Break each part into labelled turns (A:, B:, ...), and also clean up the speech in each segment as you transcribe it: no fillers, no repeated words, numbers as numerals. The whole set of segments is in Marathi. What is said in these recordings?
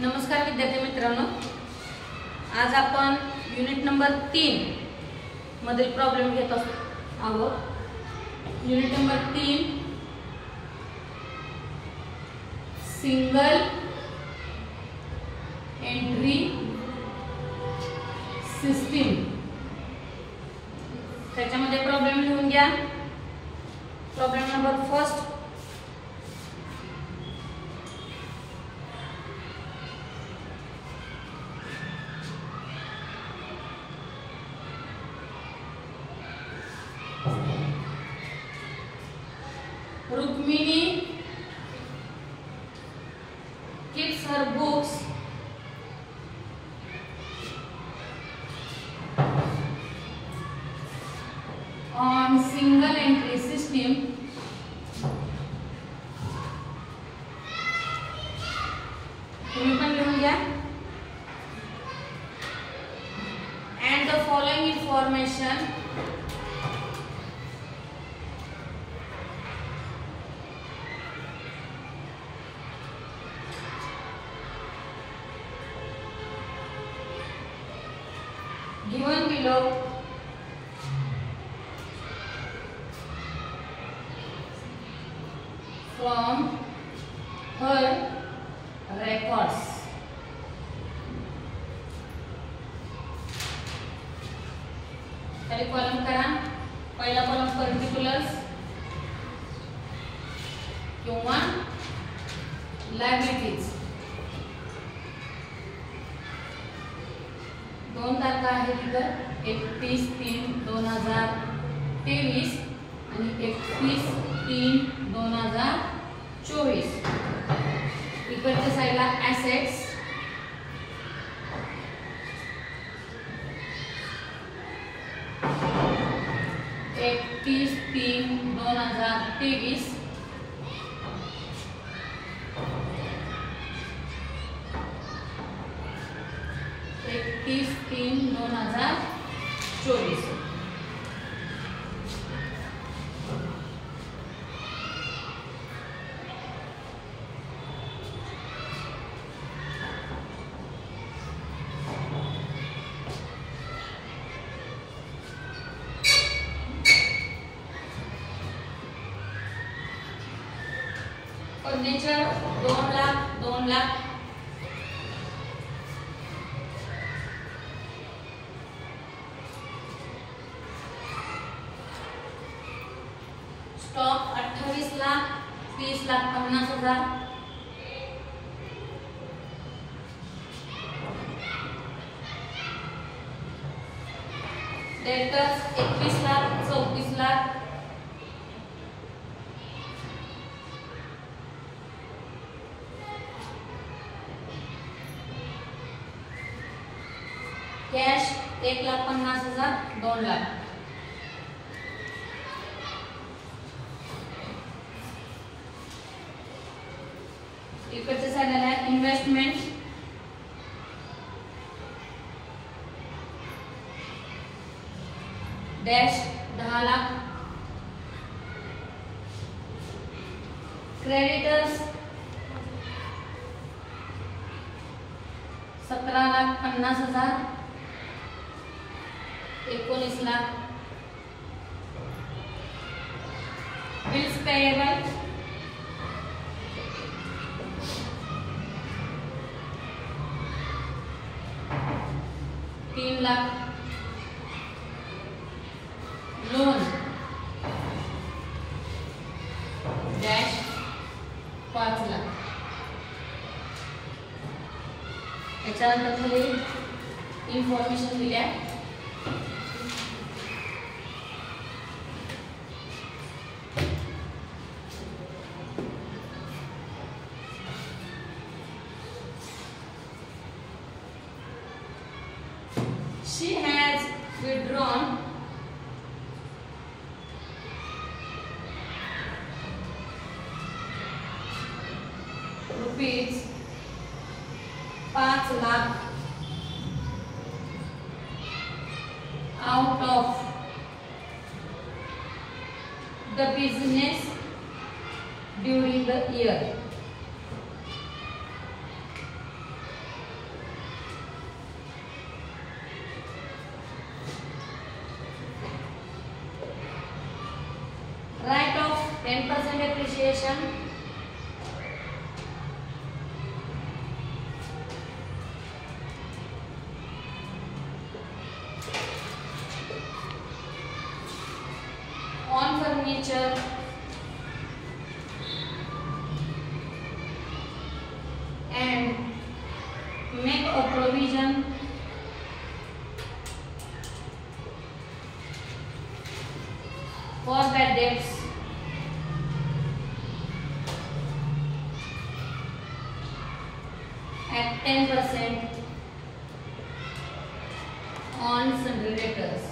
A: नमस्कार विद्यार्थी मित्रांनो, आज आपण युनिट नंबर 3 मधील प्रॉब्लेम घेत आहोत। Unit number 3 single entry system. त्याच्यामध्ये प्रॉब्लेम लिहून घ्या। Problem number first, Rukmini keeps her books on single entry system तुम्ही पण लिहून घ्या। And the following information given below from her records। खाली कॉलम करा। पहिला कॉलम पर्टिक्युलर्स किंवा लायबिलिटीज। 2 तारखा आहेत इथं, 31/3/2023 आणि 31/3/2024। इकडच्या साईडला ॲसेट्स, एक 31/3/2023 31/3/2024। Furniture 2 lakh 2 lakh. Stock 28 lakh 30,50,000। Debtors 21 lakh 34 lakh. Cash 1,50,000 2 lakh. इकडच्या साईडला investment dash 10 lakh. Creditors 17,50,000 19 lakh. Bills payable 3 lakh. Loan dash 5 lakh. याच्यानंतर खाली इन्फॉर्मेशन दिल्या। She has withdrawn rupees 5 lakh out of the business during the year। depreciation on furniture and make a provision for bad debts at 10% on sundry debtors.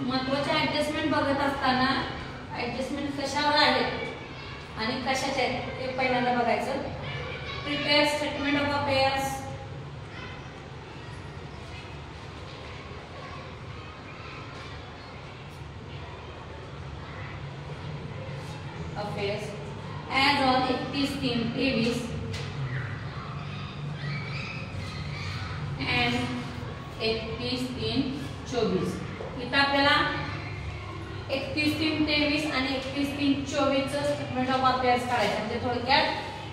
A: महत्त्वाचे ऍडजस्टमेंट बघत असताना ऍडजस्टमेंट कशावर आहेत आणि कशाचे आहेत ते पहिल्यांदा बघायचं. Prepare statement of affairs, as on 31/3/23 and 31/3/24. इथं आपल्याला 31/3/23 आणि 31/3/24 चं स्टेटमेंट ऑफ अफेअर्स काढायचं. म्हणजे थोडक्यात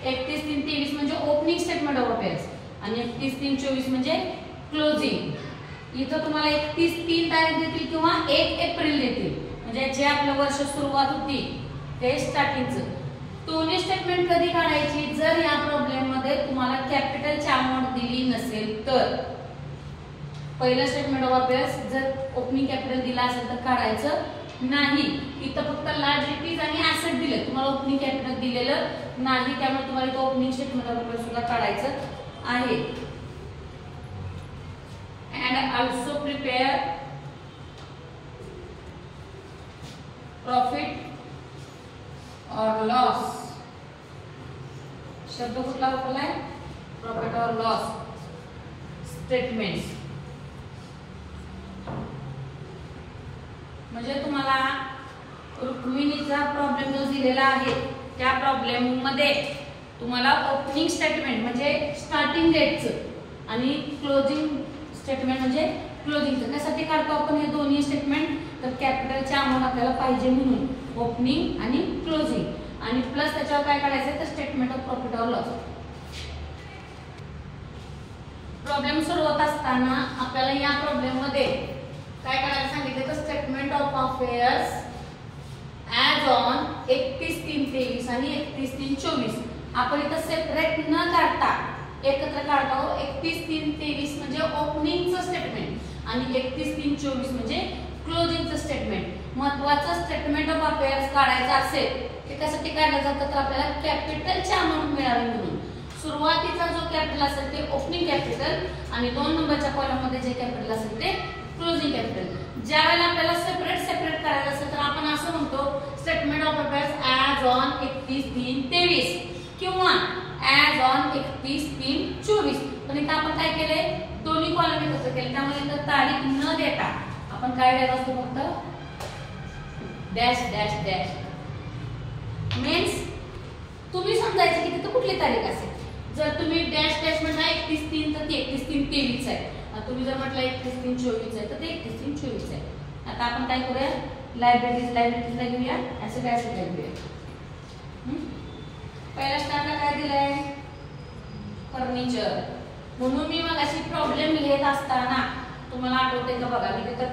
A: 31/3/23 म्हणजे ओपनिंग स्टेटमेंट ऑफ अफेअर्स आणि 31/3/24 म्हणजे क्लोजिंग. इथं तुम्हाला 31/3 तारीख देतील किंवा 1 एप्रिल देतील. म्हणजे जे आपलं वर्ष सुरुवात होती ते स्टार्टिंगचं. दोन्ही स्टेटमेंट कधी काढायची? जर या प्रॉब्लेम मध्ये तुम्हाला कॅपिटलची अमाउंट दिली नसेल तर. पहिलं स्टेटमेंट ऑफ अफेअर्स जर ओपनिंग कॅपिटल दिला असेल तर काढायचं नाही. इथं फक्त लायबिलिटीज आणि ऍसेट दिले, तुम्हाला ओपनिंग कॅपिटल दिलेलं नाही, त्यामुळे तुम्हाला इथं ओपनिंग स्टेटमेंट ऑफ अफेअर्स सुद्धा काढायचं आहे. अँड ऑल्सो प्रिपेअर प्रॉफिट और लॉस. शब्द कुठला वापरलाय? प्रॉफिट और लॉस स्टेटमेंट्स. म्हणजे तुम्हाला रुक्मिणीचा प्रॉब्लेम जो दिलेला आहे त्या प्रॉब्लेम मध्ये तुम्हाला ओपनिंग स्टेटमेंट म्हणजे स्टार्टिंग डेटचं आणि क्लोजिंग स्टेटमेंट म्हणजे क्लोजिंगचं. त्यासाठी काढतो आपण हे दोन्ही स्टेटमेंट. तर कॅपिटलची अमाउंट आपल्याला पाहिजे म्हणून ओपनिंग आणि क्लोजिंग आणि प्लस त्याच्यावर काय काढायचं तर स्टेटमेंट ऑफ प्रॉफिट और लॉस. प्रॉब्लेम सुरू होत असताना आपल्याला या प्रॉब्लेम मध्ये काय करायला सांगितलं तर statement of affairs as on 31/3/23 आणि 31/3/24 आपण इथं सेपरेट न काढता एकत्र काढतो. 31/3/23 म्हणजे ओपनिंगचं स्टेटमेंट आणि 31/3/24 म्हणजे क्लोजिंगचं स्टेटमेंट. महत्त्वाचं स्टेटमेंट ऑफ अफेअर्स काढायचं असेल ते कशासाठी काढलं जातं तर आपल्याला कॅपिटलची अमाउंट मिळावी म्हणून. सुरुवातीचा जो कॅपिटल असेल ते ओपनिंग कॅपिटल आणि 2 नंबरच्या कॉलम मध्ये जे कॅपिटल असेल ते क्लोजिंग कॅपिटल. ज्यावेळेला आपल्याला सेपरेट करायचं असेल तर आपण असं म्हणतो statement of affairs as on 31/3/23 किंवा ऍज ऑन 31/3/24. पण इथं आपण काय केले दोन्ही कॉलम एकत्र केले त्यामुळे इथं तारीख न देता आपण काय द्यायचं असतो फक्त डॅश डॅश डॅश. मीन्स तुम्ही समजायचं की तिथं कुठली तारीख असेल. जर तुम्ही डॅश डॅश म्हटलं 31/3 तर ते 31/3/23 आहे. तुम्ही जर म्हटलं 31/3/24 आहे तर ते 31/3/24 आहे. आता आपण काय करूया लायबिलिटीजला घेऊया ऍसेटला घेऊया. पहिल्या स्टार्टला काय दिलंय फर्निचर. म्हणून मी मग अशी प्रॉब्लेम लिहित असताना तुम्हाला आठवते का बघा मी तिथं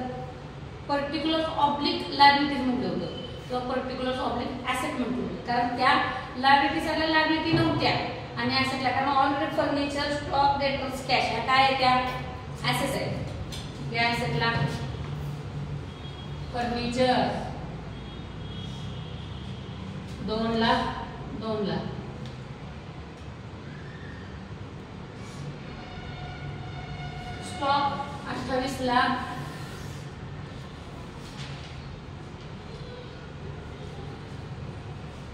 A: पर्टिक्युलर ऑब्लिक लायबिलिटीज म्हटलं होतं किंवा पर्टिक्युलर ऑब्लिक ऍसेट म्हटलं होतं. कारण त्या लायबिलिटीजला लायबिलिटी नव्हत्या आणि ऍसेटला कारण already furniture stock debtors cash ह्या काय आहे त्या ऍसेट्स आहेत. या ऍसेटला फर्निचर 2 लाख स्टॉक 28 लाख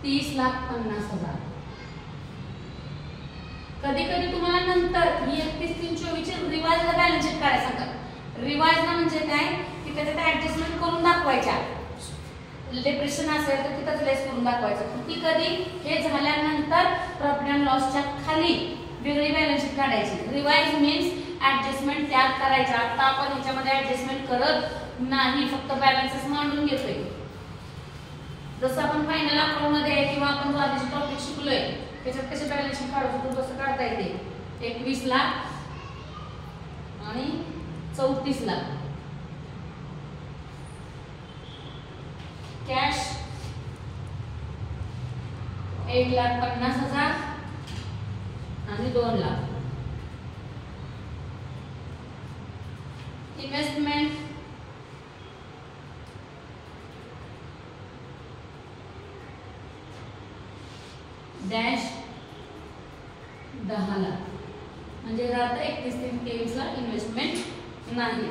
A: $30,50,000. कधी कधी तुम्हाला नंतर ही 31/3/24 रिवाइजला बॅलन्स शीट काढायला सांगतात. रिवाइजला म्हणजे काय की त्याच्यात ऍडजस्टमेंट करून दाखवायच्या. डिप्रेशन असेल तर तिथंच लेस करून दाखवायचं. ती कधी हे झाल्यानंतर प्रॉफिट अँड लॉसच्या खाली वेगळी बॅलन्स शीट काढायची. रिवाइज मीन्स ऍडजस्टमेंट त्यात करायच्या. आता आपण ह्याच्यामध्ये ऍडजस्टमेंट करत नाही, फक्त बॅलन्सेस मांडून घेतोय. जसं आपण फायनल अकाउंट मध्ये किंवा आपण जो आधीचे टॉपिक शिकलोय त्याच्यात कसे बॅलन्स शीट काढतो तसं काढता येते. 21 लाख आणि 34 लाख. कॅश 1,50,000 आणि 2 लाख. Investment dash 10 lakh. म्हणजे आता 31-23 ला इन्व्हेस्टमेंट नाही.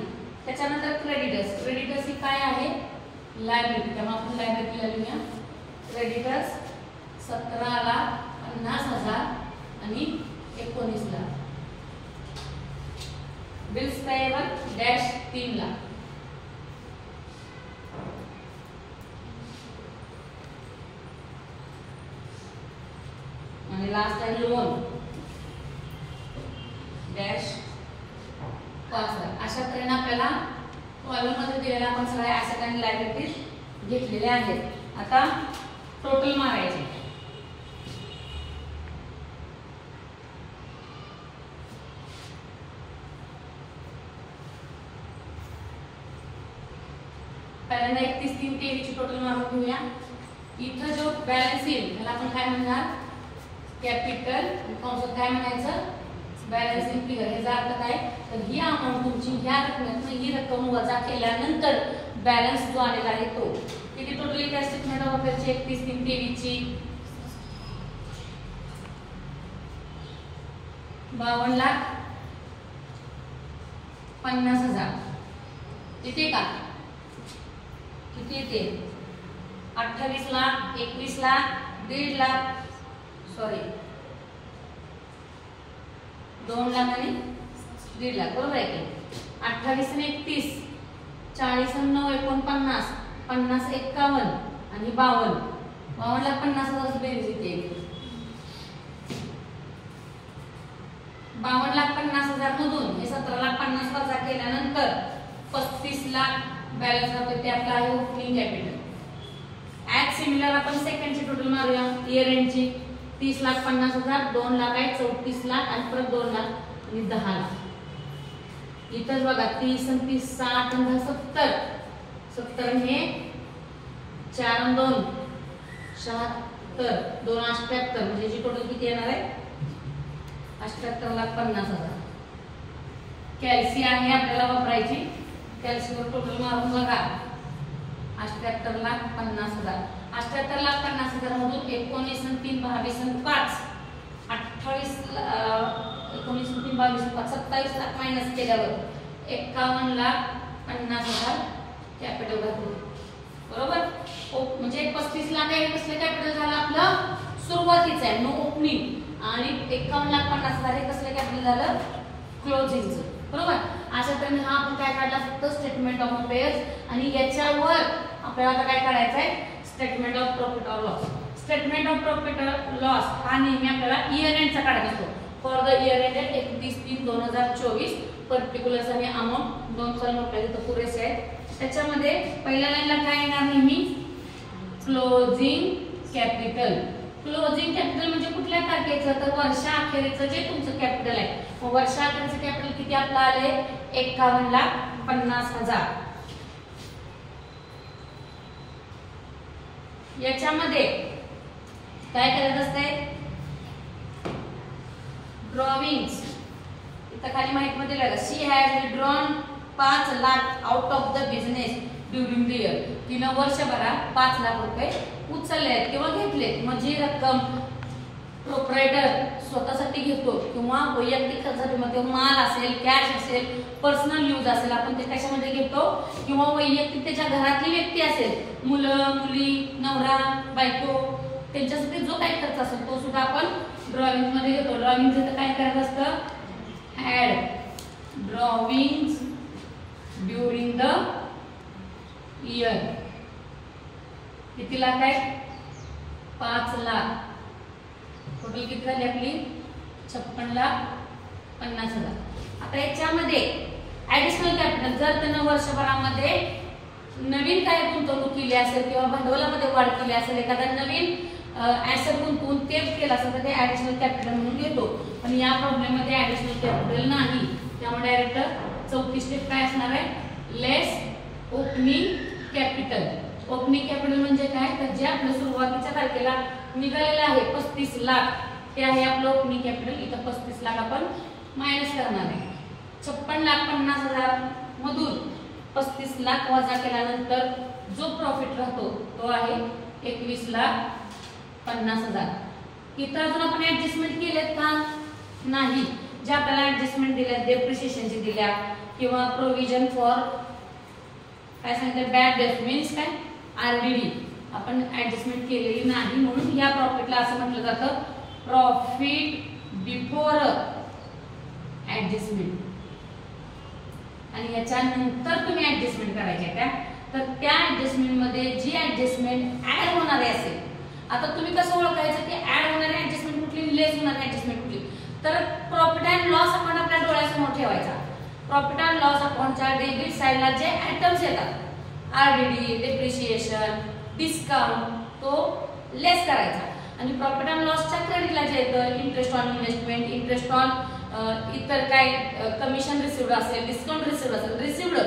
A: त्याच्यानंतर क्रेडिटर्स. क्रेडिटर्स ही काय आहे? लायबिलिटी. त्यामुळे आपण लायबिलिटीला लिहूया. क्रेडिटर्स 17,50,000 आणि 19 lakh. Bills payable dash 3 lakh. आणि लास्ट आहे लोन डॅश 5 लाख. अशा तऱ्हेने आपल्याला कॉलम मध्ये दिलेल्या आपण सगळ्या ऍसेट आणि लायबिलिटीज घेतलेल्या आहेत. आता टोटल मारायचे. पहिल्यांदा 31-3-23 ची टोटल मारून घेऊया. इथं जो बॅलन्स येईल त्याला आपण काय म्हणणार? कॅपिटल. कंसात काय म्हणायचं? Balancing figure. याचा अर्थ काय? तर ही अमाउंट तुमची ह्या रकमेतून ही रक्कम वजा केल्यानंतर बॅलन्स जो आलेला आहे तो किती टोटली कॅश स्टेटमेंट ऑफ अफेअर्सची 31-3-23 ची 52,50,000 येते का? किती येते? 28 लाख, 21 लाख, 1.5 लाख, सॉरी 2 लाख आणि 1.5 लाख. बरोबर आहे की? 28 आणि 31, 40 आणि 9 49, 50 51 आणि 52. 52,50,000 बेरीज येते. 52,50,000 मधून हे 17,50,000 वजा केल्यानंतर 35 लाख बॅलन्स राहतो. ते आपलं आहे ओपनिंग कॅपिटल. ऍज सिमिलर आपण सेकंडची टोटल मारूया. इयर एंडची 30,50,000, 2 लाख आहे, 34 लाख आणि परत 2 लाख आणि 10 लाख. इथंच बघा 30 आणि 30 60 आणि 70. 70 हे 4 आणि 2 76, 2 78 म्हणजे जी टोटल किती येणार आहे? 78,50,000. कॅल्सी आहे आपल्याला वापरायची. कॅल्सीवर टोटल मारून बघा 78,50,000. 78,50,000 मधून 19 आणि 3 22 आणि 5 28 19 आणि 3 22 5 27 लाख मायनस केल्यावर 51,50,000 कॅपिटल राहतो. बरोबर? म्हणजे 35 लाख आहे कसले कॅपिटल झालं आपलं? सुरुवातीचं आहे, नो ओपनिंग. आणि 51,50,000 हे कसले कॅपिटल झालं? क्लोजिंगचं. बरोबर? अशा तऱ्हेने हा आपण काय काढला? फक्त स्टेटमेंट ऑफ अफेअर्स. आणि याच्यावर आपल्याला आता काय काढायचं आहे? स्टेटमेंट ऑफ प्रॉफिट और लॉस. स्टेटमेंट ऑफ प्रॉफिट और लॉस हा नेहमी आपल्याला इयर एंडचा काढायचा असतो. For the year ended 31/3/2024 particulars आणि अमाउंट 2 कॉलम आपल्याला इथं पुरेसे आहेत. त्याच्यामध्ये पहिल्या लाईनला काय येणार? नेहमी क्लोजिंग कॅपिटल. क्लोजिंग कॅपिटल म्हणजे कुठल्या तारखेचं? तर वर्षाअखेरीचं जे तुमचं कॅपिटल आहे. मग वर्षाअखेरीचं कॅपिटल किती आपलं आले? 51,50,000. याच्यामध्ये काय करत असते? ड्रॉविंग्स. इथं खाली माहिती मध्ये लिहिलं she has withdrawn 5 lakh out of the business during the year. तिनं वर्षभरात 5 लाख रुपये उचलले किंवा घेतले. मग जी रक्कम प्रोप्रायटर स्वतःसाठी घेतो किंवा वैयक्तिक खर्चासाठी, मग माल असेल, कॅश असेल, पर्सनल यूज असेल, आपण ते कशामध्ये घेतो? किंवा वैयक्तिक त्याच्या घरातली व्यक्ती असेल, मुलं मुली, नवरा बायको, त्यांच्यासाठी जो काही खर्च असेल तो सुद्धा आपण ड्रॉइंग मध्ये घेतो. ड्रॉइंगचं तर काय करायचं असतं? Add drawings during the year. किती लाख आहे? 5 लाख. टोटल किती झाली आपली? 56,50,000. आता याच्यामध्ये ऍडिशनल कॅपिटल जर त्यानं वर्षभरामध्ये नवीन काय गुंतवणूक केली असेल किंवा भांडवलामध्ये वाढ केली असेल, एखादा नवीन ऍसेट गुंतवून ते केलं असेल तर ते ऍडिशनल कॅपिटल म्हणून घेतो. पण या प्रॉब्लेम मध्ये ऍडिशनल कॅपिटल नाही, त्यामुळे डायरेक्ट चौथी स्टेप काय असणार आहे, लेस ओपनिंग कॅपिटल. ओपनिंग कॅपिटल म्हणजे काय, तर जे आपलं सुरुवातीच्या तारखेला निघालेलं आहे 35 लाख, ते आहे आपलं ओपनिंग कॅपिटल. इथं 35 लाख आपण मायनस करणार आहे. 56,50,000 मधून 35 लाख वजा केल्यानंतर जो प्रॉफिट राहतो तो आहे 21,50,000. इथं अजून आपण ऍडजस्टमेंट केलेत का, नाही. जे आपल्याला ऍडजस्टमेंट दिल्या, डेप्रिसिएशनची दिल्या किंवा प्रोव्हिजन फॉर काय सांगितलं, बॅड डेट मीन्स काय, आरडीडी आपण ऍडजस्टमेंट केलेली नाही. म्हणून या प्रॉफिटला असं म्हटलं जातं प्रॉफिट बिफोर ऍडजस्टमेंट. आणि याच्यानंतर तुम्ही ऍडजस्टमेंट करायची त्या, तर त्या ऍडजस्टमेंट मध्ये जी ऍडजस्टमेंट ऍड होणारी असेल, आता तुम्ही कसं ओळखायचं की ऍड होणारी ऍडजस्टमेंट कुठली, लेस होणारी ऍडजस्टमेंट कुठली, तर प्रॉफिट अँड लॉस अकाउंट आपल्या डोळ्यासमोर ठेवायचा. प्रॉफिट अँड लॉस अकाउंटच्या डेबिट साइडला जे आयटम्स येतात, आरडीडी, डेप्रिसिएशन, डिस्काउंट, तो लेस करायचा. आणि प्रॉफिट अँड लॉसच्या क्रेडिटला जे येतं interest on investment, interest on इतर काय कमिशन रिसिव्ड असेल, डिस्काउंट रिसिव्ड असेल, रिसिव्ड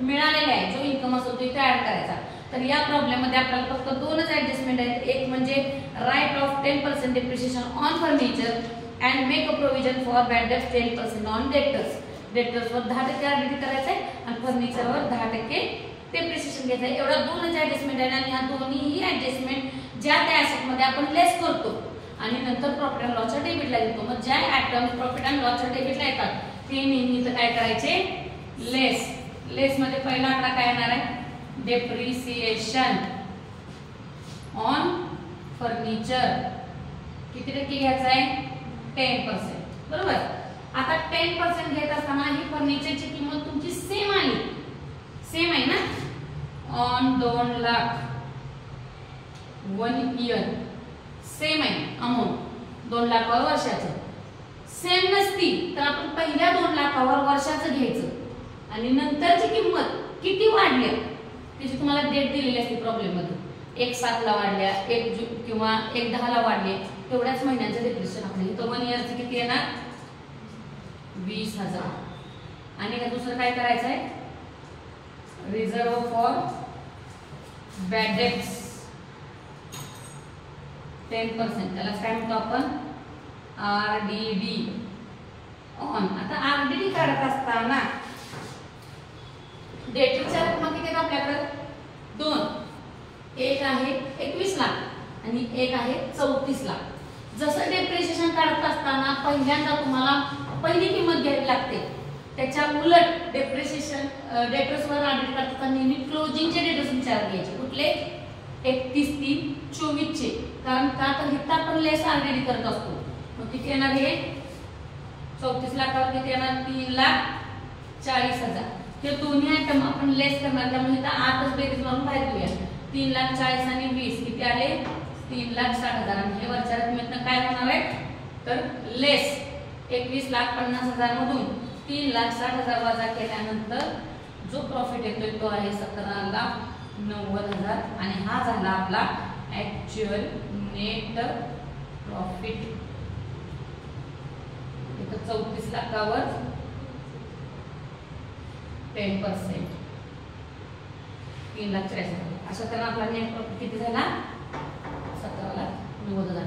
A: मिळालेले आहे जो इन्कम असतो तो इथे ऍड करायचा. तर या प्रॉब्लेम मध्ये आपल्याला फक्त दोनच ऍडजस्टमेंट आहेत. एक म्हणजे write off 10% depreciation on furniture and make a provision for bad debts 10% on debtors. डेटर्सवर 10% आरडीडी करायचं आहे आणि फर्निचरवर 10% डेप्रिसिएशन घ्यायचं आहे. एवढा दोनच ऍडजस्टमेंट आहे आणि ह्या दोन्ही ऍडजस्टमेंट ज्या त्या ऍसेट मध्ये आपण लेस करतो आणि नंतर प्रॉफिट अँड लॉसच्या डेबिटला घेतो. मग ज्या आयटम्स प्रॉफिट अँड लॉसच्या डेबिटला येतात ते नेहमी इथं काय करायचे, लेस. लेस मध्ये पहिला आकडा काय येणार आहे, डेप्रिसिएशन ऑन फर्निचर किती टक्के घ्यायचं आहे, 10%. बरोबर. आता 10% घेत असताना ही फर्निचरची किंमत तुमची सेम आली, सेम आहे ना, ऑन 2 लाख 1 इयर सेम आहे अमाऊंट 2 लाखावर वर्षाचं. सेम नसती तर आपण पहिल्या 2 लाखावर वर्षाचं घ्यायचं आणि नंतरची किंमत किती वाढली त्याची तुम्हाला डेट दिलेली असते प्रॉब्लेम मध्ये. 1/7 ला वाढल्या, 1 जून किंवा 1/10 ला वाढले, तेवढ्याच महिन्यांचं डेप्रिसिएशन आपण इथं 1 इयरचं किती येणार, 20,000. आणि दुसरं काय करायचं आहे, रिझर्व फॉर बॅड डेट्स 10%, त्याला काय म्हणतो आपण, आरडीडी ऑन. आता आरडीडी काढत असताना डेटच्या रक्कम किती आहेत आपल्याकडे, 2. एक आहे 21 लाख आणि एक आहे 34 लाख. जसं डेप्रिसिएशन काढत असताना पहिल्यांदा तुम्हाला पहिली किंमत घ्यावी लागते, त्याच्या उलट डेप्रिसिएशन डेटर्सवर आरडीडी करताना नेहमी क्लोजिंगचे डेटर्स विचारात घ्यायचे. कुठले, 31/3/24 चे. कारण का तर इथं आपण लेस आरडीडी करत असतो. मग किती येणार, हे 34 लाखावर किती येणार, 3,40,000. हे दोन्ही आयटम आपण लेस करणार, त्यामुळे इथं आतच बेरीज मारून बाहेर घेऊया. 3,40,000 आणि 20 किती आले, 3,60,000. आणि हे वरच्या रकमेतनं काय होणार आहे, तर लेस 21,50,000 मधून 3,60,000 वजा केल्यानंतर जो प्रॉफिट येतोय तो आहे 17,90,000. आणि हा झाला आपला ऍक्च्युअल नेट प्रॉफिट. इथं 34 लाखावर 10%, 3,40,000. अशा त्याला आपला नेट प्रॉफिट किती झाला, 17,90,000.